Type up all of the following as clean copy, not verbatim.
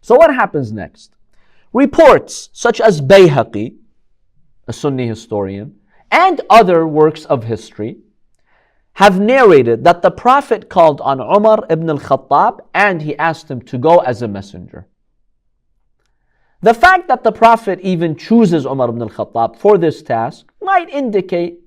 So what happens next? Reports such as Bayhaqi, a Sunni historian, and other works of history have narrated that the Prophet called on Umar ibn al-Khattab and he asked him to go as a messenger. The fact that the Prophet even chooses Umar ibn al-Khattab for this task might indicate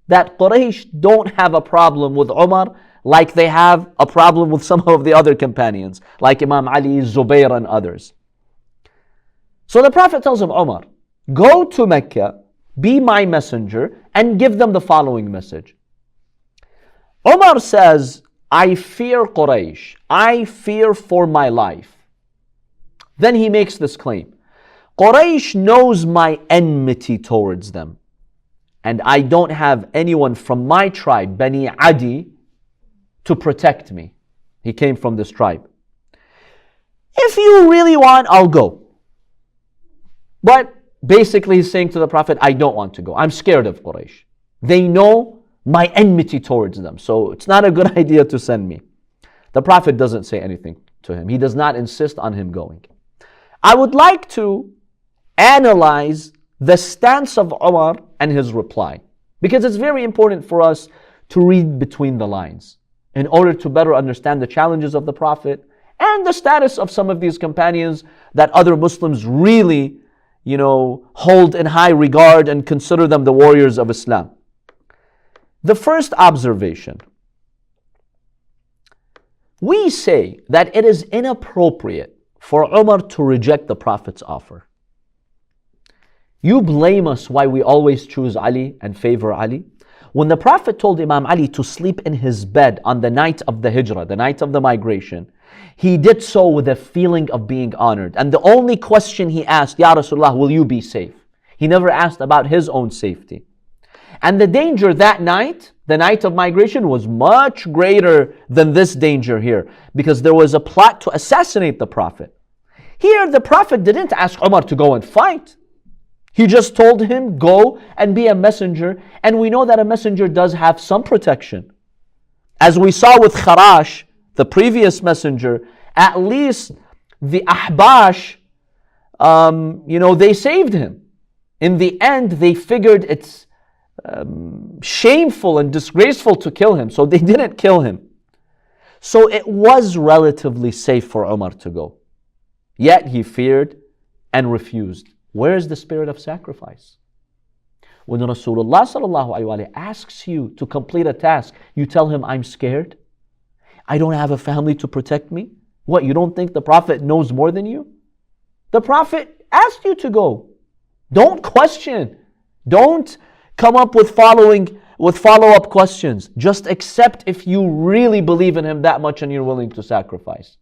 that Quraysh don't have a problem with Umar like they have a problem with some of the other companions, like Imam Ali, Zubayr, and others. So the Prophet tells him, Umar, go to Mecca, be my messenger, and give them the following message. Umar says, I fear Quraysh. I fear for my life. Then he makes this claim. Quraysh knows my enmity towards them. And I don't have anyone from my tribe, Bani Adi, to protect me. He came from this tribe. If you really want, I'll go. But basically he's saying to the Prophet, I don't want to go. I'm scared of Quraysh. They know my enmity towards them. So it's not a good idea to send me. The Prophet doesn't say anything to him. He does not insist on him going. I would like to analyze the stance of Umar and his reply, because it's very important for us to read between the lines in order to better understand the challenges of the Prophet and the status of some of these companions that other Muslims really, hold in high regard and consider them the warriors of Islam. The first observation. We say that it is inappropriate for Umar to reject the Prophet's offer. You blame us why we always choose Ali and favor Ali. When the Prophet told Imam Ali to sleep in his bed on the night of the Hijrah, the night of the migration, he did so with a feeling of being honored. And the only question he asked, Ya Rasulullah, will you be safe? He never asked about his own safety. And the danger that night, the night of migration, was much greater than this danger here, because there was a plot to assassinate the Prophet. Here, the Prophet didn't ask Umar to go and fight. He just told him, go and be a messenger. And we know that a messenger does have some protection. As we saw with Kharash, the previous messenger, at least the Ahbash, they saved him. In the end, they figured it's shameful and disgraceful to kill him, so they didn't kill him. So it was relatively safe for Umar to go. Yet he feared and refused. Where is the spirit of sacrifice? When Rasulullah asks you to complete a task, you tell him, I'm scared. I don't have a family to protect me. What, you don't think the Prophet knows more than you? The Prophet asked you to go. Don't question. Don't come up with follow-up questions. Just accept if you really believe in him that much and you're willing to sacrifice.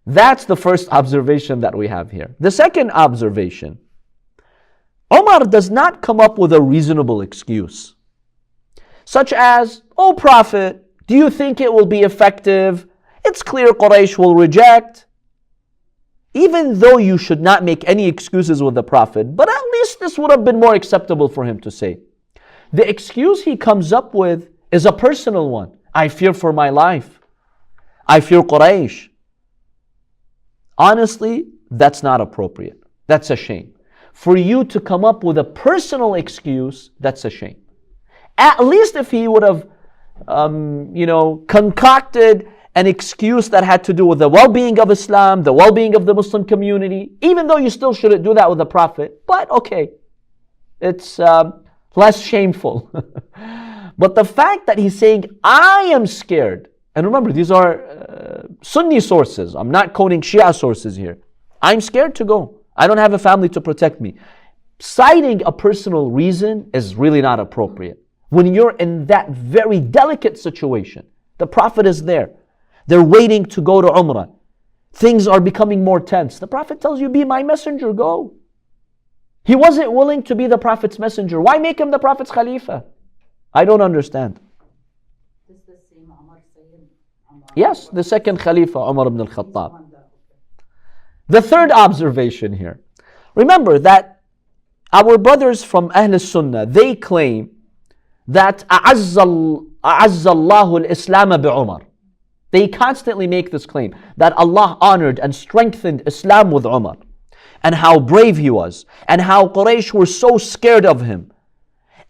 That's the first observation that we have here. The second observation, Umar does not come up with a reasonable excuse, such as, "Oh Prophet, do you think it will be effective? It's clear Quraysh will reject." Even though you should not make any excuses with the Prophet, but at least this would have been more acceptable for him to say. The excuse he comes up with is a personal one. I fear for my life. I fear Quraysh. Honestly, that's not appropriate. That's a shame. For you to come up with a personal excuse, that's a shame. At least if he would have, concocted an excuse that had to do with the well-being of Islam, the well-being of the Muslim community, even though you still shouldn't do that with the Prophet, but okay, it's less shameful. But the fact that he's saying, I am scared, and remember, these are Sunni sources, I'm not quoting Shia sources here. I'm scared to go. I don't have a family to protect me. Citing a personal reason is really not appropriate. When you're in that very delicate situation, the Prophet is there. They're waiting to go to Umrah. Things are becoming more tense. The Prophet tells you, be my messenger, go. He wasn't willing to be the Prophet's messenger. Why make him the Prophet's Khalifa? I don't understand. Is the same Umar saying? Yes, the second Khalifa, Umar ibn al-Khattab. The third observation here. Remember that our brothers from Ahl Sunnah, they claim that أعز الله الإسلام بعمر. They constantly make this claim that Allah honored and strengthened Islam with Umar, and how brave he was, and how Quraysh were so scared of him.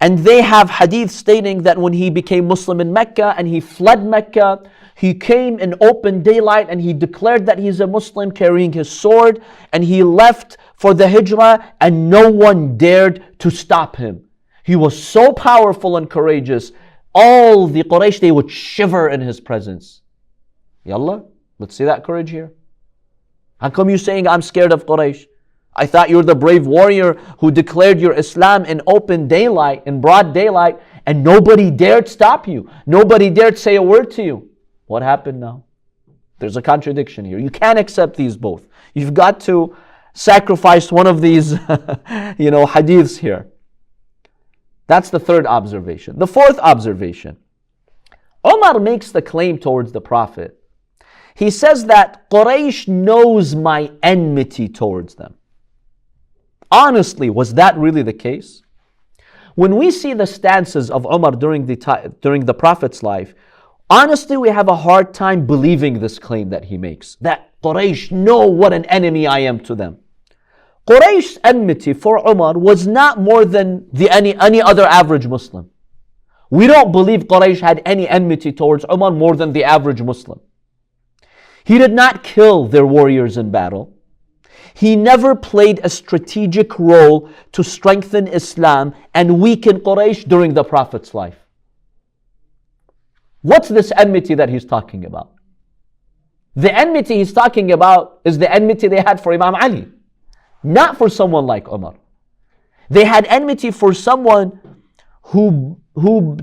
And they have hadith stating that when he became Muslim in Mecca and he fled Mecca, he came in open daylight and he declared that he's a Muslim carrying his sword, and he left for the hijrah and no one dared to stop him. He was so powerful and courageous, all the Quraysh, they would shiver in his presence. Yallah, let's see that courage here. How come you saying I'm scared of Quraysh? I thought you're the brave warrior who declared your Islam in open daylight, in broad daylight, and nobody dared stop you. Nobody dared say a word to you. What happened now? There's a contradiction here. You can't accept these both. You've got to sacrifice one of these hadiths here. That's the third observation. The fourth observation. Umar makes the claim towards the Prophet. He says that Quraysh knows my enmity towards them. Honestly, was that really the case? When we see the stances of Umar during the Prophet's life, honestly, we have a hard time believing this claim that he makes, that Quraysh know what an enemy I am to them. Quraysh's enmity for Umar was not more than any other average Muslim. We don't believe Quraysh had any enmity towards Umar more than the average Muslim. He did not kill their warriors in battle. He never played a strategic role to strengthen Islam and weaken Quraysh during the Prophet's life. What's this enmity that he's talking about? The enmity he's talking about is the enmity they had for Imam Ali, not for someone like Umar. They had enmity for someone who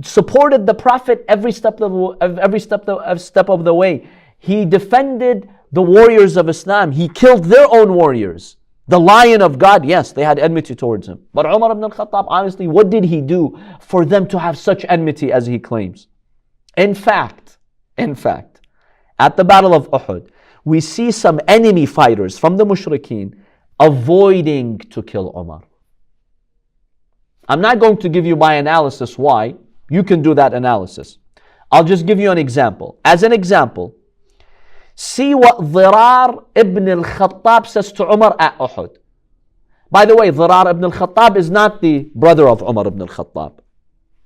supported the Prophet every step of the way. He defended the warriors of Islam. He killed their own warriors. The lion of God, yes, they had enmity towards him. But Umar ibn al-Khattab, honestly, what did he do for them to have such enmity as he claims? In fact, at the Battle of Uhud, we see some enemy fighters from the Mushrikeen avoiding to kill Umar. I'm not going to give you my analysis why. You can do that analysis. I'll just give you an example. As an example, see what Dhirar ibn al-Khattab says to Umar at Uhud. By the way, Dhirar ibn al-Khattab is not the brother of Umar ibn al-Khattab.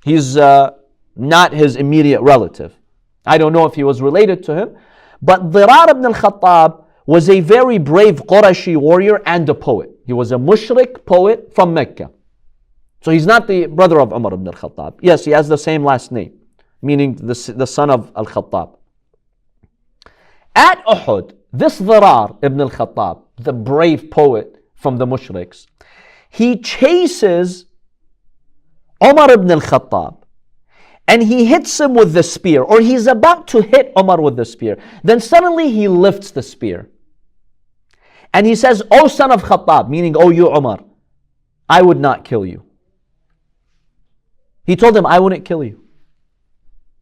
He's not his immediate relative. I don't know if he was related to him, but Dhirar ibn al-Khattab was a very brave Qurashi warrior and a poet. He was a mushrik poet from Mecca. So he's not the brother of Umar ibn al-Khattab. Yes, he has the same last name, meaning the son of al-Khattab. At Uhud, this Dhirar ibn al-Khattab, the brave poet from the mushriks, he chases Umar ibn al-Khattab and he hits him with the spear, or he's about to hit Umar with the spear. Then suddenly he lifts the spear and he says, "O son of Khattab," meaning, "O you Umar, I would not kill you." He told him, "I wouldn't kill you."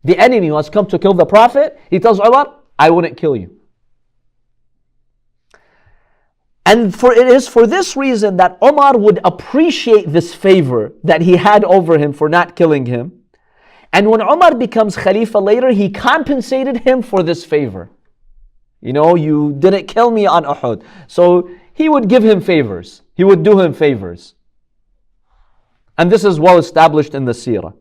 The enemy who has come to kill the Prophet, he tells Umar, "I wouldn't kill you." And it is for this reason that Umar would appreciate this favor that he had over him for not killing him. And when Umar becomes Khalifa later, he compensated him for this favor. You didn't kill me on Uhud. So he would give him favors. He would do him favors. And this is well established in the seerah.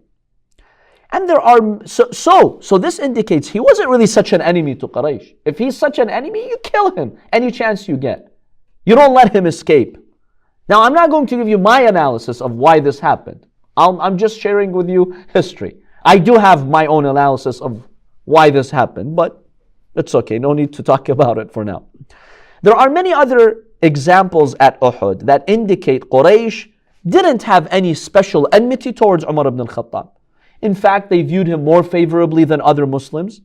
And there are, so this indicates he wasn't really such an enemy to Quraysh. If he's such an enemy, you kill him any chance you get. You don't let him escape. Now, I'm not going to give you my analysis of why this happened. I'm just sharing with you history. I do have my own analysis of why this happened, but it's okay. No need to talk about it for now. There are many other examples at Uhud that indicate Quraysh didn't have any special enmity towards Umar ibn al-Khattab. In fact, they viewed him more favorably than other Muslims.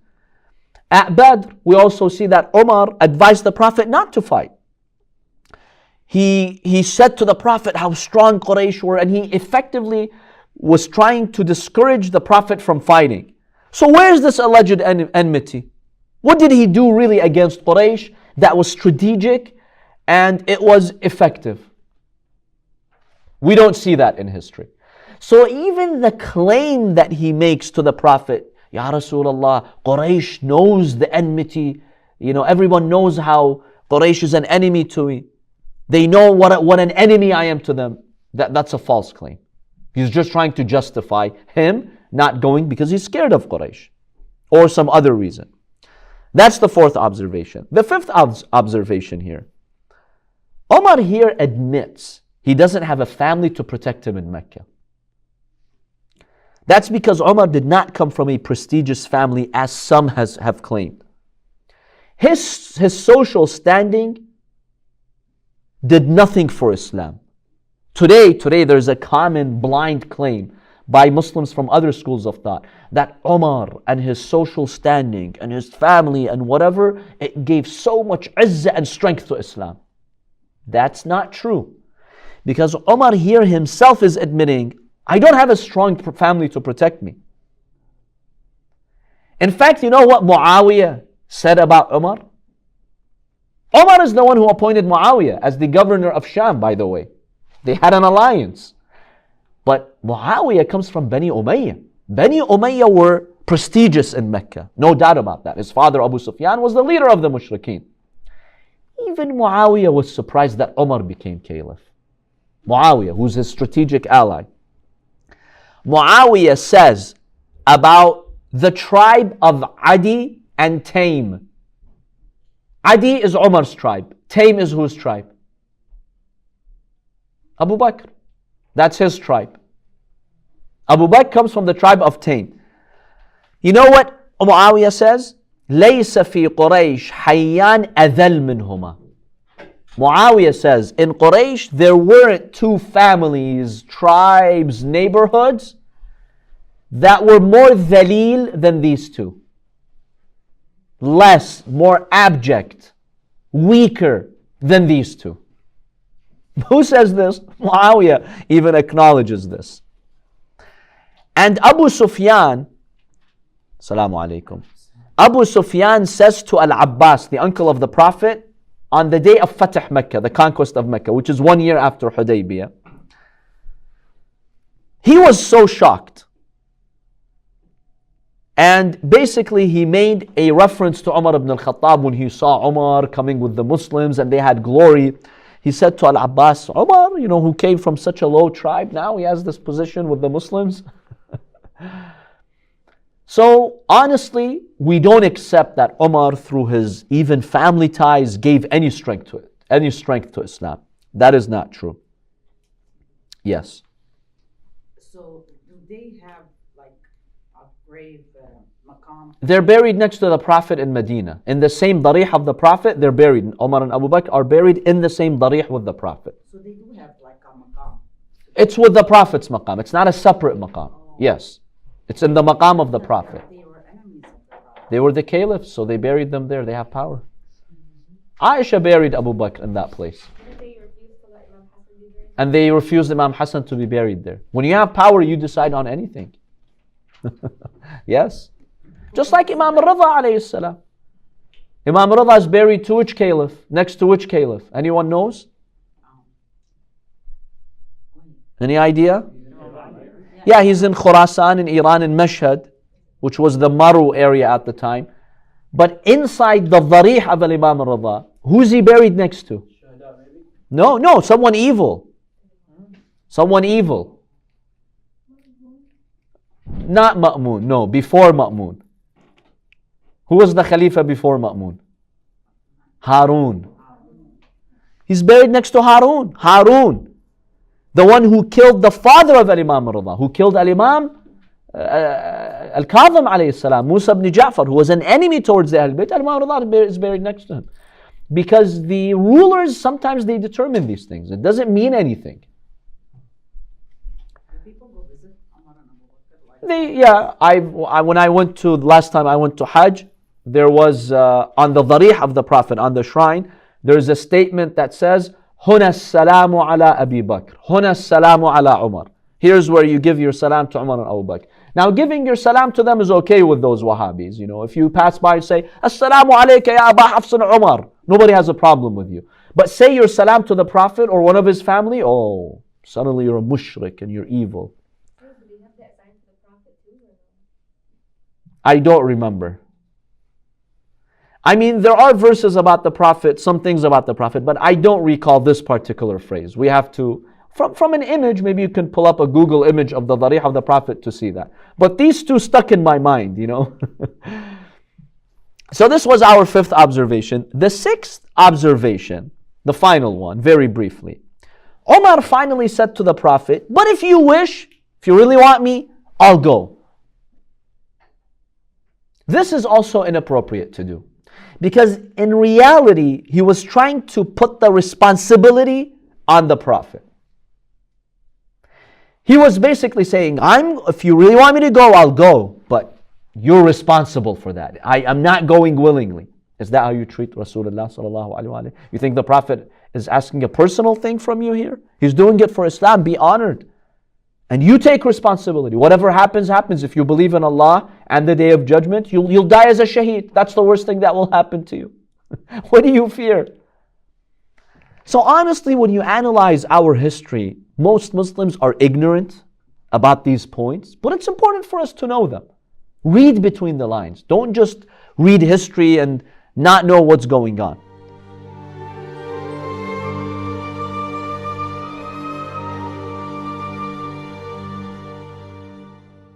At Badr, we also see that Umar advised the Prophet not to fight. He said to the Prophet how strong Quraysh were, and he effectively was trying to discourage the Prophet from fighting. So where's this alleged enmity? What did he do really against Quraysh that was strategic and it was effective? We don't see that in history. So even the claim that he makes to the Prophet, Ya Rasulullah, Quraysh knows the enmity. Everyone knows how Quraysh is an enemy to me. They know what an enemy I am to them. That's a false claim. He's just trying to justify him not going because he's scared of Quraysh or some other reason. That's the fourth observation. The fifth observation here. Omar here admits he doesn't have a family to protect him in Mecca. That's because Omar did not come from a prestigious family as some have claimed. His social standing did nothing for Islam. Today there's a common blind claim by Muslims from other schools of thought that Omar and his social standing and his family and whatever, it gave so much izzah and strength to Islam. That's not true. Because Omar here himself is admitting, I don't have a strong family to protect me. In fact, you know what Muawiyah said about Omar? Omar is the one who appointed Muawiyah as the governor of Sham, by the way. They had an alliance. But Muawiyah comes from Bani Umayyah. Bani Umayyah were prestigious in Mecca. No doubt about that. His father Abu Sufyan was the leader of the Mushrikeen. Even Muawiyah was surprised that Omar became caliph. Muawiyah, who's his strategic ally. Muawiyah says about the tribe of Adi and Taym. Adi is Umar's tribe. Taym is whose tribe? Abu Bakr. That's his tribe. Abu Bakr comes from the tribe of Taym. You know what Muawiyah says? لَيْسَ فِي قُرَيْشْ حَيَّانْ أَذَلْ مِنْهُمَا. Muawiyah says, in Quraysh, there weren't two families, tribes, neighborhoods that were more dhalil than these two. Less, more abject, weaker than these two. Who says this? Muawiyah even acknowledges this. And Abu Sufyan, Assalamu alaikum. Abu Sufyan says to Al-Abbas, the uncle of the Prophet, on the day of Fatah Mecca, the conquest of Mecca, which is 1 year after Hudaybiyah, he was so shocked. And basically he made a reference to Umar ibn al-Khattab when he saw Umar coming with the Muslims and they had glory. He said to Al-Abbas, Umar, who came from such a low tribe, now he has this position with the Muslims. So honestly, we don't accept that Umar, through his even family ties, gave any strength to Islam. That is not true. Yes. So do they have like a grave maqam? They're buried next to the Prophet in Medina. In the same darih of the Prophet, they're buried. Umar and Abu Bakr are buried in the same darih with the Prophet. So they do have like a maqam? It's with the Prophet's maqam. It's not a separate maqam. Yes. It's in the maqam of the Prophet. They were enemies of the Prophet. They were the caliphs, so they buried them there. They have power. Aisha buried Abu Bakr in that place. And they refused Imam Hassan to be buried there. When you have power, you decide on anything. Yes? Just like Imam Rida alayhi salam. Imam Rida is buried to which caliph? Next to which caliph? Anyone knows? Any idea? Yeah, he's in Khurasan in Iran, in Mashhad, which was the Maru area at the time. But inside the Dharih of Imam Rida, who's he buried next to? No, someone evil. Someone evil. Not Ma'mun, no, before Ma'mun. Who was the Khalifa before Ma'mun? Harun. He's buried next to Harun. Harun. The one who killed the father of Imam Rida, who killed Al-Imam Al-Kadhim alayhi salam, Musa ibn Ja'far, who was an enemy towards the Ahl Bayt. Imam Rida is buried next to him. Because the rulers, sometimes they determine these things. It doesn't mean anything. Do people go visit Umar and Abu Bakr? When I went to, last time I went to Hajj, there was, on the Dharih of the Prophet, on the shrine, there's a statement that says, هنا السلام على أبي بكر هنا السلام على عمر. Here's where you give your salam to Umar and Abu Bakr. Now giving your salam to them is okay with those Wahhabis. If you pass by and say, Assalamu alayka ya Aba Hafs and Umar, nobody has a problem with you. But say your salam to the Prophet or one of his family, oh, suddenly you're a mushrik and you're evil. I don't remember. I mean, there are verses about the Prophet, some things about the Prophet, but I don't recall this particular phrase. We have to, from an image, maybe you can pull up a Google image of the Darih of the Prophet to see that. But these two stuck in my mind, you know. So this was our fifth observation. The sixth observation, the final one, very briefly. Omar finally said to the Prophet, but if you wish, if you really want me, I'll go. This is also inappropriate to do. Because in reality, he was trying to put the responsibility on the Prophet. He was basically saying, if you really want me to go, I'll go. But you're responsible for that. I'm not going willingly. Is that how you treat Rasulullah sallallahu alaihi wasallam? You think the Prophet is asking a personal thing from you here? He's doing it for Islam. Be honored. And you take responsibility. Whatever happens, happens. If you believe in Allah and the Day of Judgment, you'll die as a shaheed. That's the worst thing that will happen to you. What do you fear? So honestly, when you analyze our history, most Muslims are ignorant about these points, but it's important for us to know them. Read between the lines. Don't just read history and not know what's going on.